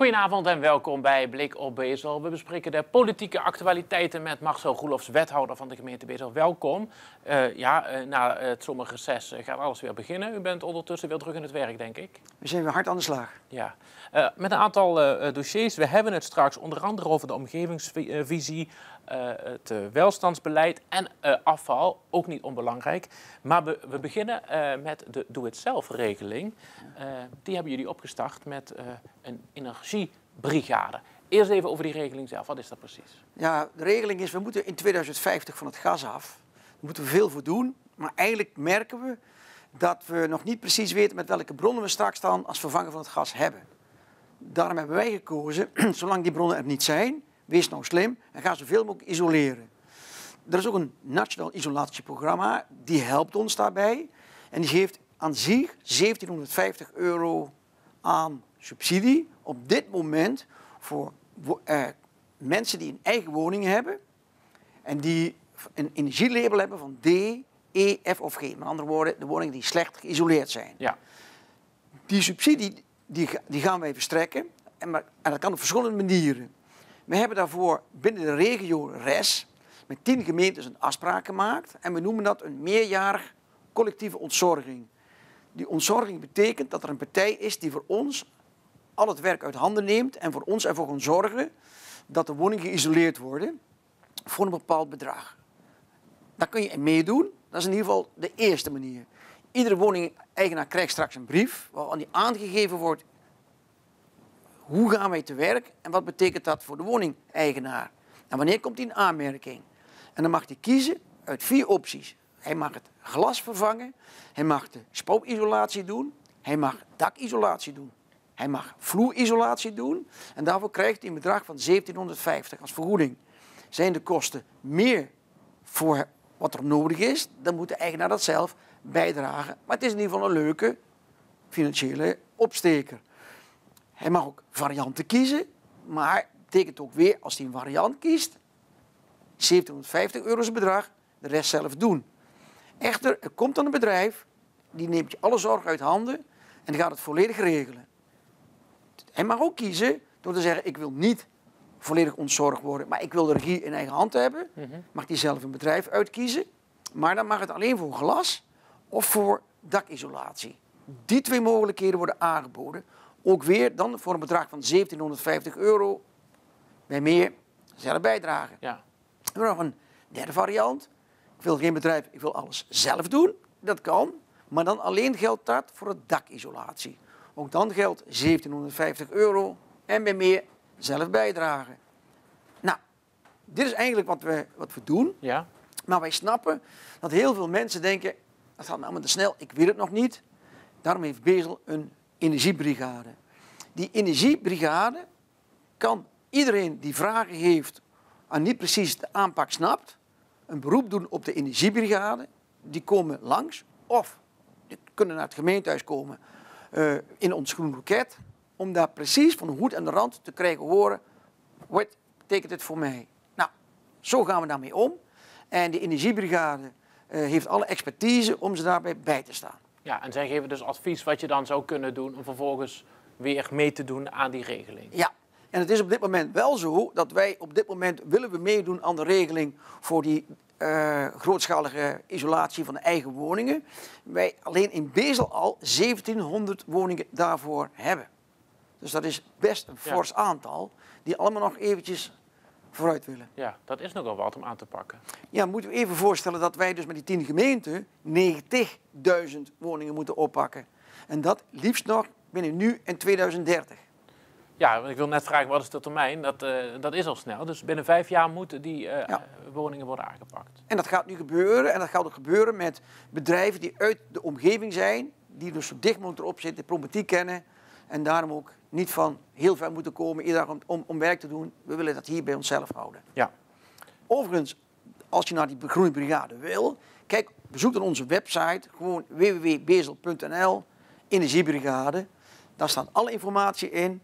Goedenavond en welkom bij Blik op Bezel. We bespreken de politieke actualiteiten met Marcel Goelofs, wethouder van de gemeente Bezel. Welkom. Na het zomerreces gaat alles weer beginnen. U bent ondertussen weer druk in het werk, denk ik. We zijn weer hard aan de slag. Ja. Met een aantal dossiers. We hebben het straks onder andere over de omgevingsvisie, het welstandsbeleid en afval, ook niet onbelangrijk. Maar we beginnen met de Doe-het-zelf-regeling. Die hebben jullie opgestart met een energiebrigade. Eerst even over die regeling zelf. Wat is dat precies? Ja, de regeling is, we moeten in 2050 van het gas af. Daar moeten we veel voor doen. Maar eigenlijk merken we dat we nog niet precies weten met welke bronnen we straks dan als vervanger van het gas hebben. Daarom hebben wij gekozen, zolang die bronnen er niet zijn, wees nou slim en ga zoveel mogelijk isoleren. Er is ook een nationaal isolatieprogramma, die helpt ons daarbij. En die geeft aan zich €1750 aan subsidie op dit moment voor mensen die een eigen woning hebben en die een energielabel hebben van D, E, F of G. Met andere woorden, de woningen die slecht geïsoleerd zijn. Ja. Die subsidie die gaan wij verstrekken en dat kan op verschillende manieren. We hebben daarvoor binnen de regio RES met 10 gemeentes een afspraak gemaakt en we noemen dat een meerjarig collectieve ontzorging. Die ontzorging betekent dat er een partij is die voor ons al het werk uit handen neemt en voor ons ervoor kan zorgen dat de woningen geïsoleerd worden voor een bepaald bedrag. Daar kun je in meedoen. Dat is in ieder geval de eerste manier. Iedere woningeigenaar krijgt straks een brief waarin die aangegeven wordt hoe gaan wij te werk en wat betekent dat voor de woningeigenaar. En wanneer komt hij in aanmerking? En dan mag hij kiezen uit 4 opties. Hij mag het glas vervangen, hij mag de spouwisolatie doen, hij mag dakisolatie doen, hij mag vloerisolatie doen en daarvoor krijgt hij een bedrag van €1750 als vergoeding. Zijn de kosten meer voor wat er nodig is, dan moet de eigenaar dat zelf bijdragen. Maar het is in ieder geval een leuke financiële opsteker. Hij mag ook varianten kiezen, maar betekent ook weer, als hij een variant kiest, €1750 is het bedrag, de rest zelf doen. Echter, er komt dan een bedrijf, die neemt je alle zorg uit handen en die gaat het volledig regelen. Hij mag ook kiezen door te zeggen, ik wil niet volledig ontzorgd worden, maar ik wil de regie in eigen hand hebben. Mag hij zelf een bedrijf uitkiezen, maar dan mag het alleen voor glas of voor dakisolatie. Die 2 mogelijkheden worden aangeboden. Ook weer dan voor een bedrag van €1750 bij meer zelf bijdragen. Ja. We hebben nog een derde variant. Ik wil geen bedrijf, ik wil alles zelf doen. Dat kan, maar dan alleen geldt dat voor het dakisolatie. Ook dan geldt €1750 en bij meer zelf bijdragen. Nou, dit is eigenlijk wat we doen. Ja. Maar wij snappen dat heel veel mensen denken, dat gaat me allemaal te snel, ik weet het nog niet. Daarom heeft Bezel een energiebrigade. Die energiebrigade kan iedereen die vragen heeft en niet precies de aanpak snapt, een beroep doen op de energiebrigade. Die komen langs of die kunnen naar het gemeentehuis komen in ons groen loket om daar precies van de hoed en de rand te krijgen horen, wat betekent dit voor mij? Nou, zo gaan we daarmee om. En de energiebrigade heeft alle expertise om ze daarbij bij te staan. Ja, en zij geven dus advies wat je dan zou kunnen doen om vervolgens weer mee te doen aan die regeling. Ja, en het is op dit moment wel zo dat wij op dit moment willen we meedoen aan de regeling voor die grootschalige isolatie van de eigen woningen. Wij alleen in Bezel al 1700 woningen daarvoor hebben. Dus dat is best een fors aantal die allemaal nog eventjes vooruit willen. Ja, dat is nogal wat om aan te pakken. Ja, moeten we even voorstellen dat wij dus met die 10 gemeenten 90.000 woningen moeten oppakken. En dat liefst nog binnen nu en 2030. Ja, want ik wil net vragen, wat is de termijn? Dat is al snel. Dus binnen 5 jaar moeten die woningen worden aangepakt. En dat gaat nu gebeuren. En dat gaat ook gebeuren met bedrijven die uit de omgeving zijn. Die dus zo dicht mogelijk erop zitten, de problematiek kennen. En daarom ook niet van heel ver moeten komen iedere dag om werk te doen. We willen dat hier bij onszelf houden. Ja. Overigens, als je naar die groene brigade wil, kijk, bezoek dan onze website. Gewoon www.bezel.nl, energiebrigade. Daar staat alle informatie in.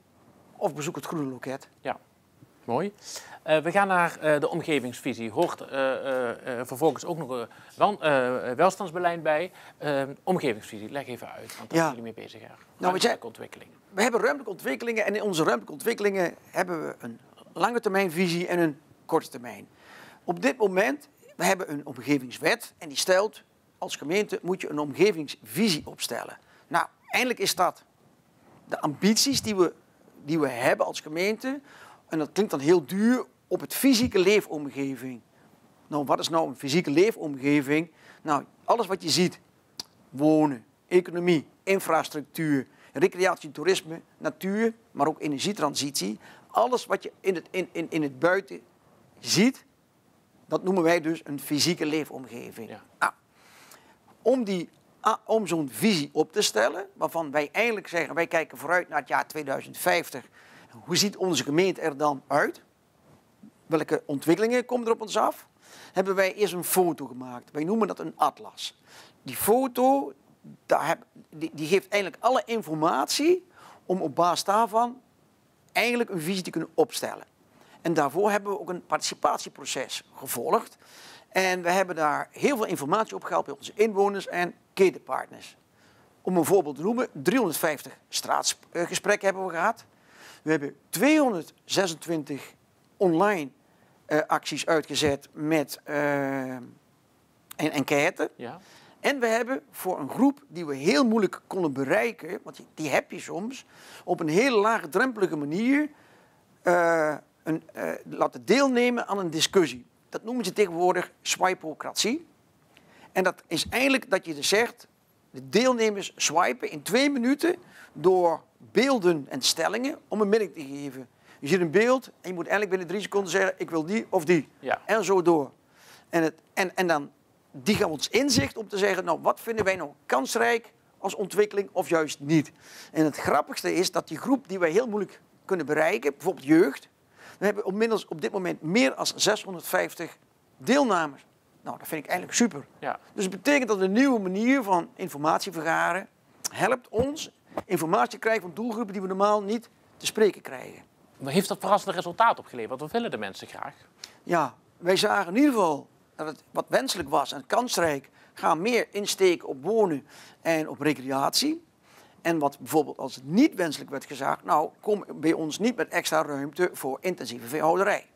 Of bezoek het groene loket. Ja. Mooi. We gaan naar de omgevingsvisie. Hoort vervolgens ook nog een welstandsbeleid bij. Omgevingsvisie, leg even uit, want daar zijn jullie mee bezig. Ruimtelijke ontwikkelingen. We hebben ruimtelijke ontwikkelingen en in onze ruimtelijke ontwikkelingen hebben we een lange termijn visie en een korte termijn. Op dit moment, we hebben een omgevingswet en die stelt, als gemeente moet je een omgevingsvisie opstellen. Nou, eindelijk is dat de ambities die we hebben als gemeente. En dat klinkt dan heel duur, op het fysieke leefomgeving. Nou, wat is nou een fysieke leefomgeving? Nou, alles wat je ziet. Wonen, economie, infrastructuur, recreatie, toerisme, natuur, maar ook energietransitie. Alles wat je in het buiten ziet, dat noemen wij dus een fysieke leefomgeving. Ja. Nou, om zo'n visie op te stellen, waarvan wij eigenlijk zeggen, wij kijken vooruit naar het jaar 2050. Hoe ziet onze gemeente er dan uit? Welke ontwikkelingen komen er op ons af? Hebben wij eerst een foto gemaakt. Wij noemen dat een atlas. Die foto die geeft eigenlijk alle informatie om op basis daarvan eigenlijk een visie te kunnen opstellen. En daarvoor hebben we ook een participatieproces gevolgd. En we hebben daar heel veel informatie op gehaald bij onze inwoners en ketenpartners. Om een voorbeeld te noemen, 350 straatgesprekken hebben we gehad. We hebben 226 online acties uitgezet met een enquête. Ja. En we hebben voor een groep die we heel moeilijk konden bereiken, want die heb je soms, op een hele laagdrempelige manier laten deelnemen aan een discussie. Dat noemen ze tegenwoordig swipocratie. En dat is eigenlijk dat je dus zegt, de deelnemers swipen in 2 minuten door beelden en stellingen om een mening te geven. Je ziet een beeld en je moet eigenlijk binnen 3 seconden zeggen, ik wil die of die. Ja. En zo door. En dan die gaan ons inzicht om te zeggen, nou wat vinden wij nou kansrijk als ontwikkeling of juist niet. En het grappigste is dat die groep die wij heel moeilijk kunnen bereiken, bijvoorbeeld jeugd, we hebben inmiddels op dit moment meer dan 650 deelnemers. Nou, dat vind ik eigenlijk super. Ja. Dus het betekent dat een nieuwe manier van informatie vergaren helpt ons informatie te krijgen van doelgroepen die we normaal niet te spreken krijgen. Maar heeft dat verrassende resultaat opgeleverd? Wat willen de mensen graag? Ja, wij zagen in ieder geval dat het wat wenselijk was en kansrijk. Gaan meer insteken op wonen en op recreatie. En wat bijvoorbeeld als het niet wenselijk werd gezegd, nou, kom bij ons niet met extra ruimte voor intensieve veehouderij.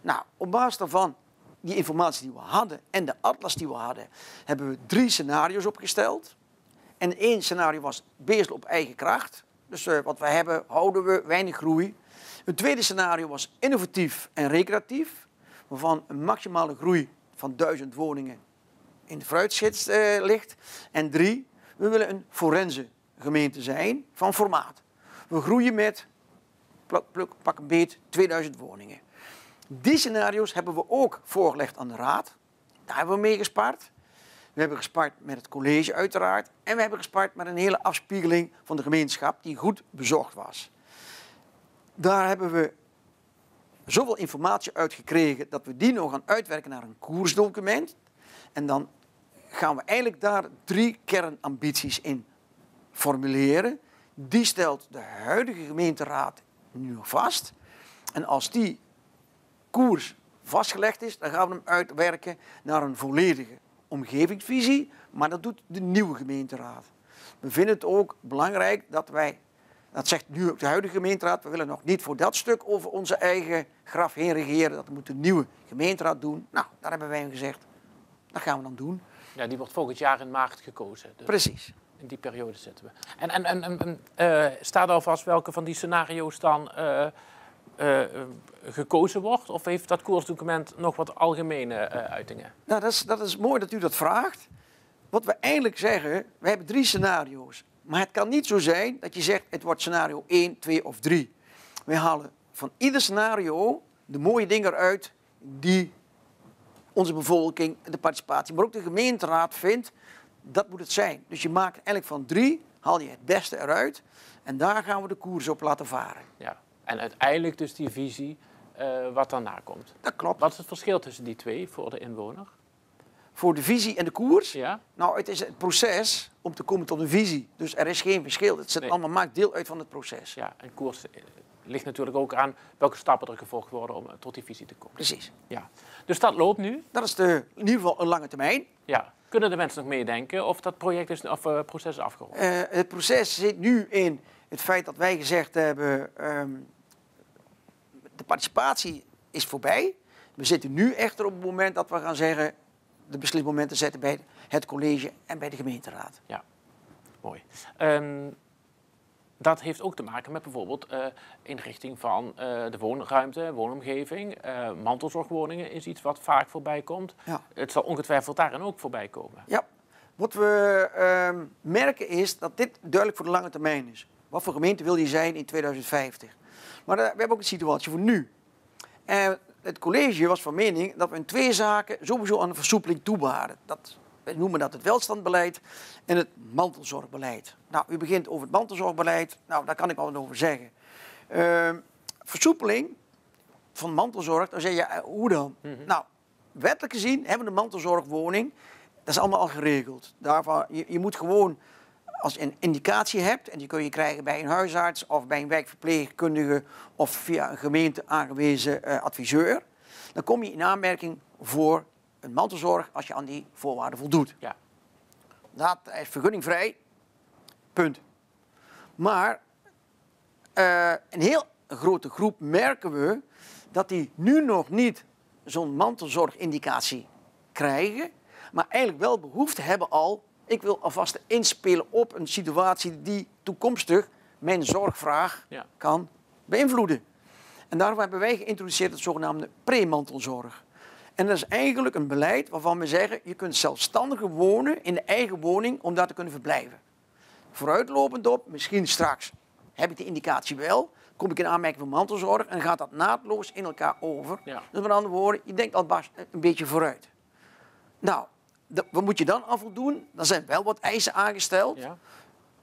Nou, op basis daarvan, die informatie die we hadden en de atlas die we hadden, hebben we 3 scenario's opgesteld. En 1 scenario was beheersel op eigen kracht. Dus wat we hebben, houden we, weinig groei. Het tweede scenario was innovatief en recreatief, waarvan een maximale groei van 1000 woningen in de vooruitzicht ligt. En 3, we willen een forense gemeente zijn van formaat. We groeien met, pak een beet, 2000 woningen. Die scenario's hebben we ook voorgelegd aan de raad. Daar hebben we mee gespaard. We hebben gespaard met het college uiteraard. En we hebben gespaard met een hele afspiegeling van de gemeenschap die goed bezocht was. Daar hebben we zoveel informatie uit gekregen dat we die nog gaan uitwerken naar een koersdocument. En dan gaan we eigenlijk daar 3 kernambities in formuleren. Die stelt de huidige gemeenteraad nu nog vast. En als die koers vastgelegd is, dan gaan we hem uitwerken naar een volledige omgevingsvisie. Maar dat doet de nieuwe gemeenteraad. We vinden het ook belangrijk dat wij, dat zegt nu ook de huidige gemeenteraad, we willen nog niet voor dat stuk over onze eigen graf heen regeren. Dat moet de nieuwe gemeenteraad doen. Nou, daar hebben wij gezegd, dat gaan we dan doen. Ja, die wordt volgend jaar in maart gekozen. Dus precies. In die periode zitten we. En staat al vast welke van die scenario's dan gekozen wordt? Of heeft dat koersdocument nog wat algemene uitingen? Nou, dat is mooi dat u dat vraagt. Wat we eigenlijk zeggen, we hebben 3 scenario's. Maar het kan niet zo zijn dat je zegt, het wordt scenario 1, 2 of 3. We halen van ieder scenario de mooie dingen eruit die onze bevolking, de participatie, maar ook de gemeenteraad vindt, dat moet het zijn. Dus je maakt eigenlijk van 3, haal je het beste eruit en daar gaan we de koers op laten varen. Ja. En uiteindelijk dus die visie wat daarna komt. Dat klopt. Wat is het verschil tussen die 2 voor de inwoner? voor de visie en de koers. Ja? Nou, het is het proces om te komen tot een visie. Dus er is geen verschil. Het zit allemaal, maakt deel uit van het proces. Ja, en koers ligt natuurlijk ook aan welke stappen er gevolgd worden om tot die visie te komen. Precies. Ja. Dus dat loopt nu. Dat is in ieder geval een lange termijn. Ja. Kunnen de mensen nog meedenken of dat project is, of proces is afgerond? Het proces zit nu in het feit dat wij gezegd hebben, de participatie is voorbij. We zitten nu echter op het moment dat we gaan zeggen, de beslismomenten zetten bij het college en bij de gemeenteraad. Ja, mooi. Dat heeft ook te maken met bijvoorbeeld inrichting van de woonruimte, woonomgeving. Mantelzorgwoningen is iets wat vaak voorbij komt. Ja. Het zal ongetwijfeld daarin ook voorbij komen. Ja, wat we merken is dat dit duidelijk voor de lange termijn is. Wat voor gemeente wil je zijn in 2050? Maar we hebben ook een situatie voor nu. Het college was van mening dat we in 2 zaken sowieso aan een versoepeling toebeharen. We noemen dat het welstandbeleid en het mantelzorgbeleid. Nou, u begint over het mantelzorgbeleid. Nou, daar kan ik wel wat over zeggen. Versoepeling van mantelzorg, dan zeg je, hoe dan? Nou, wettelijk gezien hebben we een mantelzorgwoning. Dat is allemaal al geregeld. Daarvan, je moet gewoon, als je een indicatie hebt, en die kun je krijgen bij een huisarts of bij een wijkverpleegkundige of via een gemeente aangewezen adviseur, dan kom je in aanmerking voor een mantelzorg als je aan die voorwaarden voldoet. Ja. Dat is vergunningvrij. Punt. Maar een heel grote groep merken we dat die nu nog niet zo'n mantelzorgindicatie krijgen, maar eigenlijk wel behoefte hebben al, ik wil alvast inspelen op een situatie die toekomstig mijn zorgvraag kan beïnvloeden. En daarom hebben wij geïntroduceerd het zogenaamde premantelzorg. En dat is eigenlijk een beleid waarvan we zeggen, je kunt zelfstandiger wonen in de eigen woning om daar te kunnen verblijven. Vooruitlopend op, misschien straks heb ik de indicatie wel, kom ik in aanmerking voor mantelzorg en gaat dat naadloos in elkaar over. Ja. Dus met andere woorden, je denkt alvast een beetje vooruit. Nou, wat moet je dan aan voldoen? Er zijn wel wat eisen aangesteld. Ja.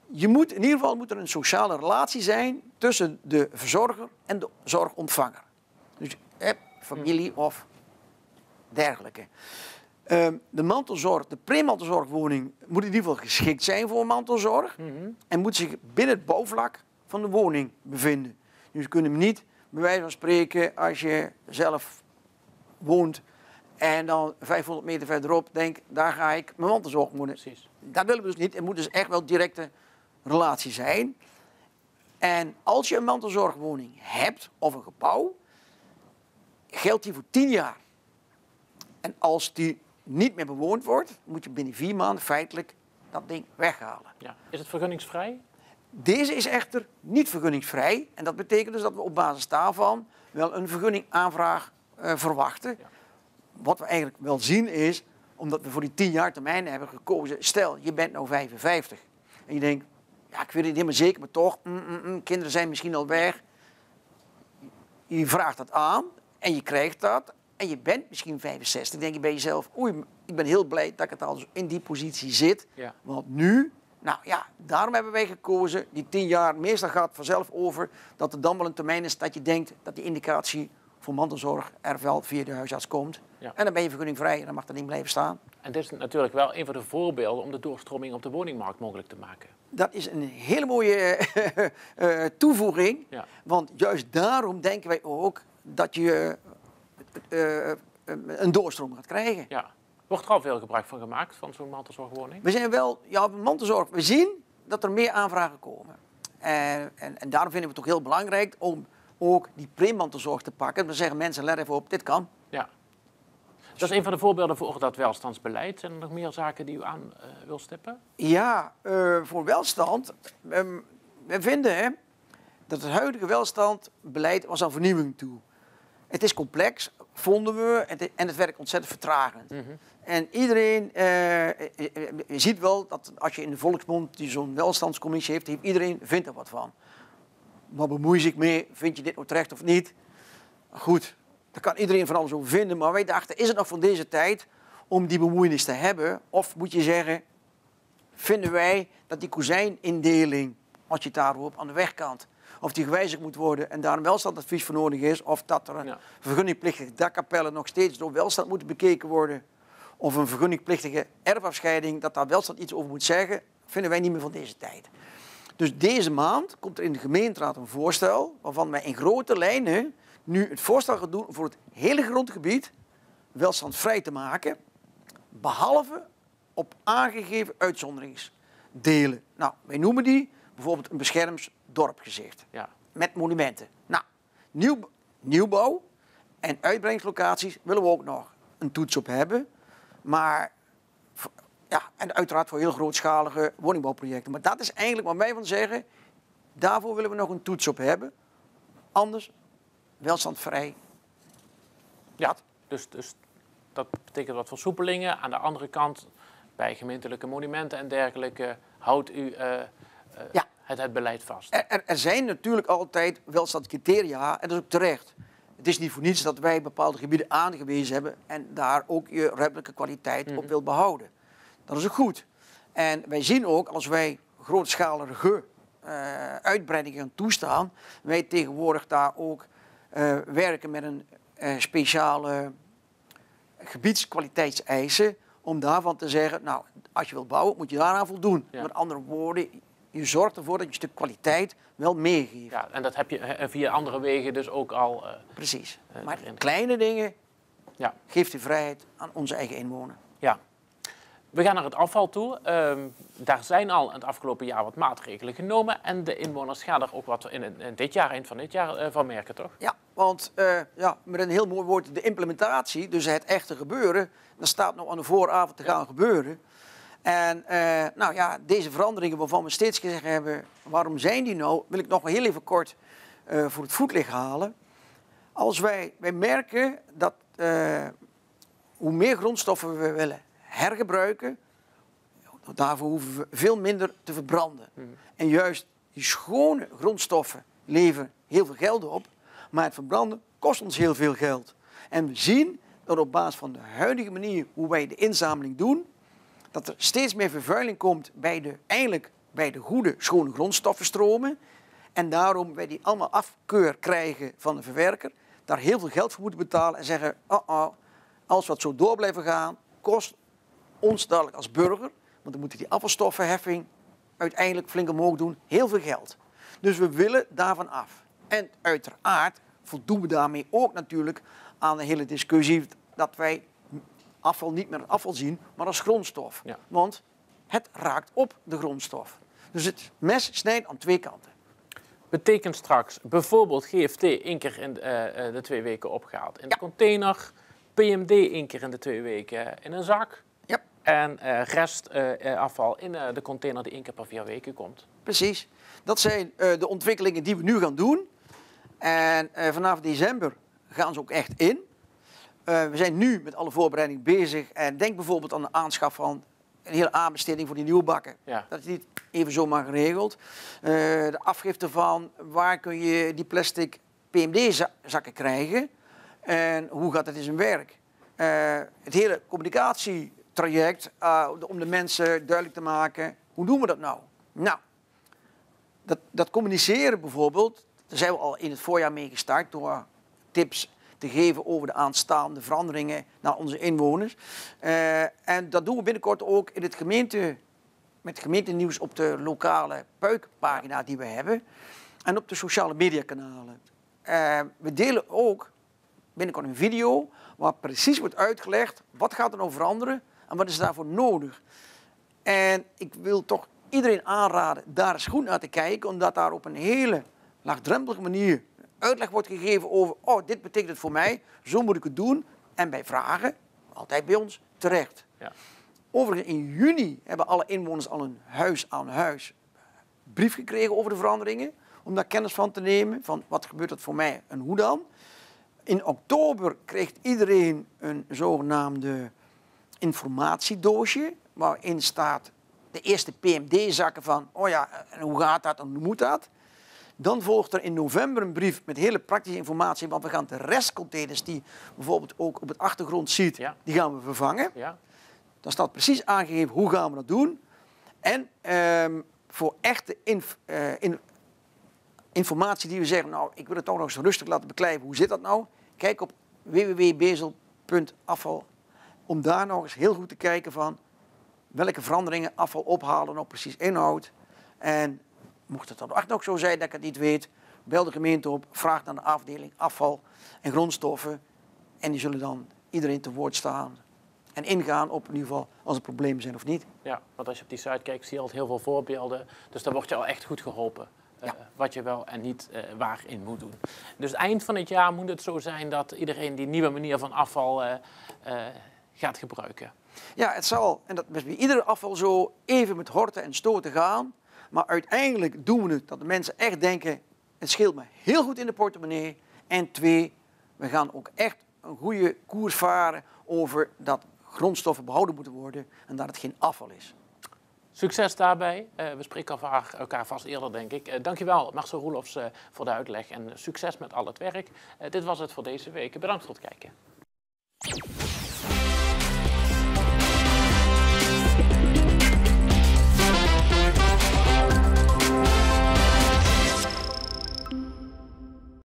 In ieder geval moet er een sociale relatie zijn tussen de verzorger en de zorgontvanger. Dus familie of dergelijke. De mantelzorg, de premantelzorgwoning moet in ieder geval geschikt zijn voor mantelzorg en moet zich binnen het bouwvlak van de woning bevinden. Dus je kunt hem niet, bij wijze van spreken, als je zelf woont en dan 500 meter verderop denkt, daar ga ik mijn mantelzorg moeten. Precies. Dat willen we dus niet. Het moet dus echt wel directe relatie zijn. En als je een mantelzorgwoning hebt of een gebouw, geldt die voor 10 jaar. En als die niet meer bewoond wordt, moet je binnen 4 maanden feitelijk dat ding weghalen. Ja. Is het vergunningsvrij? Deze is echter niet vergunningsvrij. En dat betekent dus dat we op basis daarvan wel een vergunningaanvraag verwachten. Ja. Wat we eigenlijk wel zien is, omdat we voor die 10 jaar termijn hebben gekozen. Stel, je bent nou 55. En je denkt, ja, ik weet het niet helemaal zeker, maar toch, kinderen zijn misschien al weg. Je vraagt dat aan en je krijgt dat. En je bent misschien 65, dan denk je bij jezelf, oei, ik ben heel blij dat ik het al in die positie zit. Ja. Want nu, nou ja, daarom hebben wij gekozen, die 10 jaar, meestal gaat het vanzelf over, dat er dan wel een termijn is dat je denkt dat die indicatie voor mantelzorg er wel via de huisarts komt. Ja. En dan ben je vergunningvrij en dan mag dat ding blijven staan. En dit is natuurlijk wel een van de voorbeelden om de doorstroming op de woningmarkt mogelijk te maken. Dat is een hele mooie toevoeging, want juist daarom denken wij ook dat je een doorstroom gaat krijgen. Ja. Wordt er al veel gebruik van gemaakt, van zo'n mantelzorgwoning? We zijn wel, ja, mantelzorg. We zien dat er meer aanvragen komen. En daarom vinden we het ook heel belangrijk om ook die premantelzorg te pakken. We zeggen mensen, let even op, dit kan. Ja. Dat is een van de voorbeelden voor dat welstandsbeleid. Zijn er nog meer zaken die u aan wil stippen? Ja, voor welstand. We vinden dat het huidige welstandbeleid was aan vernieuwing toe. Het is complex, vonden we, en het werkt ontzettend vertragend. En iedereen ziet wel dat als je in de volksmond die zo'n welstandscommissie heeft, iedereen vindt er wat van. Waar bemoei je zich mee? Vind je dit nou terecht of niet? Goed, daar kan iedereen van alles over vinden, maar wij dachten, is het nog van deze tijd om die bemoeienis te hebben? Of moet je zeggen, vinden wij dat die kozijnindeling, als je het daarop aan de wegkant, of die gewijzigd moet worden en daar een welstandadvies voor nodig is, of dat er een vergunningplichtige dakkapellen nog steeds door welstand moeten bekeken worden, of een vergunningplichtige erfafscheiding, dat daar welstand iets over moet zeggen, vinden wij niet meer van deze tijd. Dus deze maand komt er in de gemeenteraad een voorstel waarvan wij in grote lijnen nu het voorstel gaan doen voor het hele grondgebied welstandsvrij te maken, behalve op aangegeven uitzonderingsdelen. Nou, wij noemen die bijvoorbeeld een beschermd dorpgezicht met monumenten. Nou, nieuwbouw en uitbreidingslocaties willen we ook nog een toets op hebben, maar ja, en uiteraard voor heel grootschalige woningbouwprojecten. Maar dat is eigenlijk wat wij van zeggen, daarvoor willen we nog een toets op hebben. Anders welstandvrij. Ja, dus dat betekent wat versoepelingen. Aan de andere kant, bij gemeentelijke monumenten en dergelijke, houdt u het beleid vast. Er zijn natuurlijk altijd welstandscriteria, en dat is ook terecht. Het is niet voor niets dat wij bepaalde gebieden aangewezen hebben en daar ook je ruimtelijke kwaliteit op wil behouden. Dat is ook goed. En wij zien ook, als wij grootschalige uitbreidingen gaan toestaan, wij tegenwoordig daar ook werken met een speciale gebiedskwaliteitseisen, om daarvan te zeggen, nou, als je wilt bouwen, moet je daaraan voldoen. Ja. Met andere woorden, je zorgt ervoor dat je een stuk kwaliteit wel meegeeft. Ja, en dat heb je via andere wegen dus ook al... Precies. Maar kleine dingen geeft de vrijheid aan onze eigen inwoner. Ja. We gaan naar het afval toe. Daar zijn al in het afgelopen jaar wat maatregelen genomen. En de inwoners gaan er ook wat in dit jaar, eind van dit jaar, van merken, toch? Ja, want met een heel mooi woord, de implementatie, dus het echte gebeuren, dat staat nog aan de vooravond te gaan gebeuren. En deze veranderingen waarvan we steeds gezegd hebben, waarom zijn die nou, wil ik nog heel even kort voor het voetlicht halen. Als wij merken dat hoe meer grondstoffen we willen hergebruiken, daarvoor hoeven we veel minder te verbranden. En juist die schone grondstoffen leveren heel veel geld op, maar het verbranden kost ons heel veel geld. En we zien dat op basis van de huidige manier hoe wij de inzameling doen, dat er steeds meer vervuiling komt bij de goede, schone grondstoffenstromen. En daarom wij die allemaal afkeur krijgen van de verwerker, daar heel veel geld voor moeten betalen en zeggen, als we het zo door blijven gaan, kost ons dadelijk als burger, want dan moeten die afvalstoffenheffing uiteindelijk flink omhoog doen, heel veel geld. Dus we willen daarvan af. En uiteraard voldoen we daarmee ook natuurlijk aan de hele discussie dat wij afval niet meer als afval zien, maar als grondstof. Ja. Want het raakt op de grondstof. Dus het mes snijdt aan twee kanten. Betekent straks bijvoorbeeld GFT 1 keer in de 2 weken opgehaald in de container, PMD 1 keer in de 2 weken in een zak en restafval in de container die 1 keer per 4 weken komt. Precies. Dat zijn de ontwikkelingen die we nu gaan doen. En vanaf december gaan ze ook echt in. We zijn nu met alle voorbereidingen bezig. En denk bijvoorbeeld aan de aanschaf van een hele aanbesteding voor die nieuwe bakken. Ja. Dat is niet even zomaar geregeld. De afgifte van waar kun je die plastic PMD-zakken krijgen. En hoe gaat het in zijn werk. Het hele communicatietraject om de mensen duidelijk te maken. Hoe doen we dat nou? Nou, dat communiceren bijvoorbeeld, daar zijn we al in het voorjaar mee gestart door tips te geven over de aanstaande veranderingen naar onze inwoners. En dat doen we binnenkort ook in met gemeentenieuws op de lokale puikpagina die we hebben. En op de sociale mediakanalen. We delen ook binnenkort een video waar precies wordt uitgelegd wat gaat er nou veranderen en wat is daarvoor nodig. En ik wil toch iedereen aanraden daar eens goed naar te kijken, omdat daar op een hele laagdrempelige manier uitleg wordt gegeven over, dit betekent het voor mij, zo moet ik het doen. En bij vragen, altijd bij ons, terecht. Ja. Overigens, in juni hebben alle inwoners al een huis-aan-huis brief gekregen over de veranderingen, om daar kennis van te nemen, van wat gebeurt er voor mij en hoe dan. In oktober krijgt iedereen een zogenaamde informatiedoosje, waarin staat de eerste PMD-zakken van, en hoe gaat dat en hoe moet dat? Dan volgt er in november een brief met hele praktische informatie, want we gaan de restcontainers die bijvoorbeeld ook op het achtergrond ziet, die gaan we vervangen. Ja. Dan staat precies aangegeven hoe gaan we dat doen. En voor echte informatie die we zeggen, nou, ik wil het toch nog eens rustig laten beklijven, hoe zit dat nou? Kijk op www.bezel.afval om daar nog eens heel goed te kijken van welke veranderingen afval ophalen nou precies inhoudt. En mocht het dan echt nog zo zijn dat ik het niet weet, bel de gemeente op, vraag naar de afdeling afval en grondstoffen. En die zullen dan iedereen te woord staan en ingaan op in ieder geval als er problemen zijn of niet. Ja, want als je op die site kijkt, zie je altijd heel veel voorbeelden. Dus daar word je al echt goed geholpen. Wat je wel en niet waarin moet doen. Dus eind van het jaar moet het zo zijn dat iedereen die nieuwe manier van afval gaat gebruiken. Ja, het zal, en dat is bij ieder afval zo, even met horten en stoten gaan. Maar uiteindelijk doen we het dat de mensen echt denken, het scheelt me heel goed in de portemonnee. En 2, we gaan ook echt een goede koers varen over dat grondstoffen behouden moeten worden en dat het geen afval is. Succes daarbij. We spreken elkaar vast eerder, denk ik. Dankjewel, Marcel Roelofs, voor de uitleg en succes met al het werk. Dit was het voor deze week. Bedankt voor het kijken.